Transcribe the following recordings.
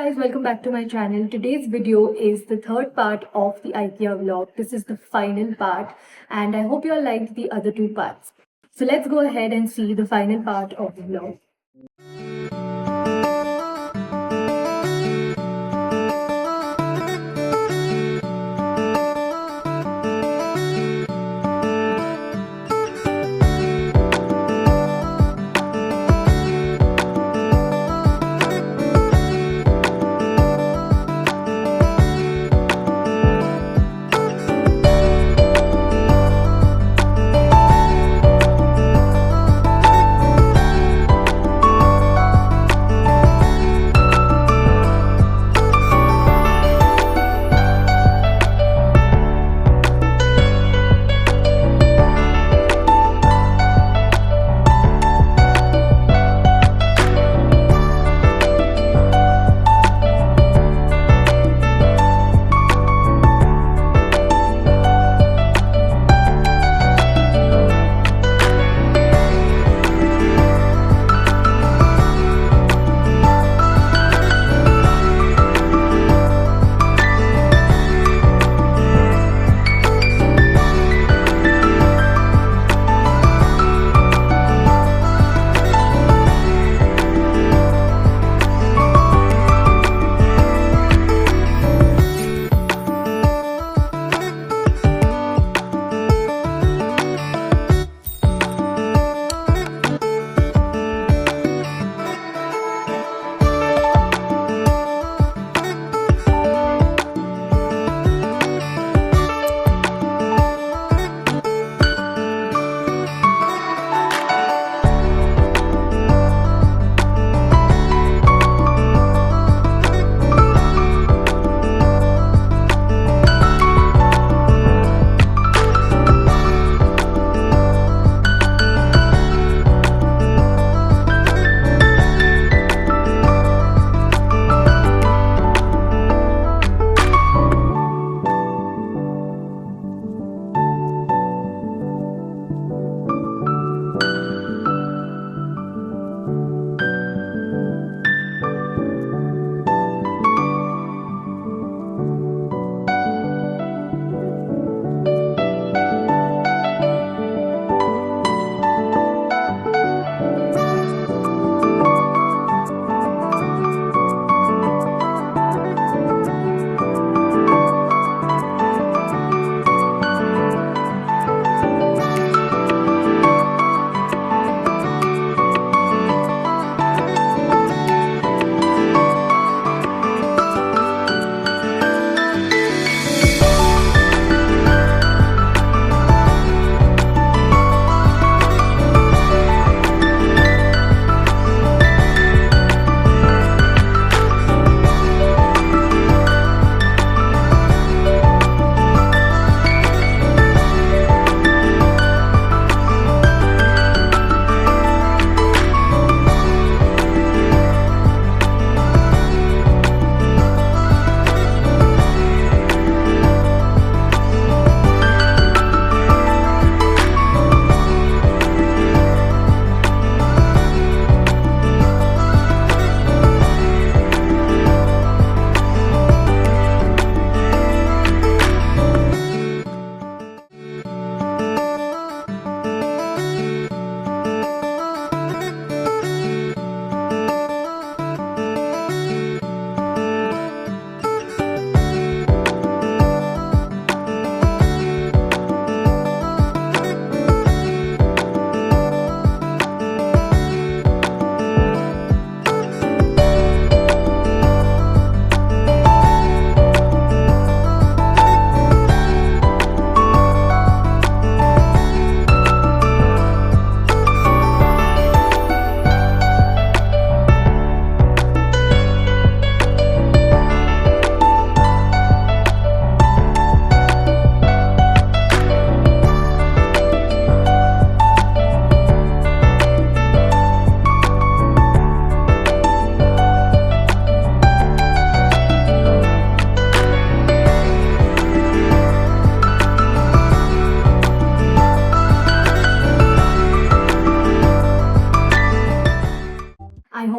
guys, welcome back to my channel. Today's video is the third part of the IKEA vlog. This is the final part and I hope you all liked the other two parts. So let's go ahead and see the final part of the vlog.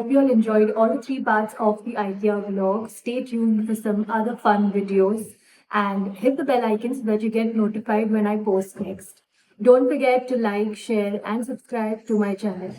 hope you all enjoyed all the three parts of the IKEA vlog. Stay tuned for some other fun videos and hit the bell icon so that you get notified when I post next. Don't forget to like, share, and subscribe to my channel.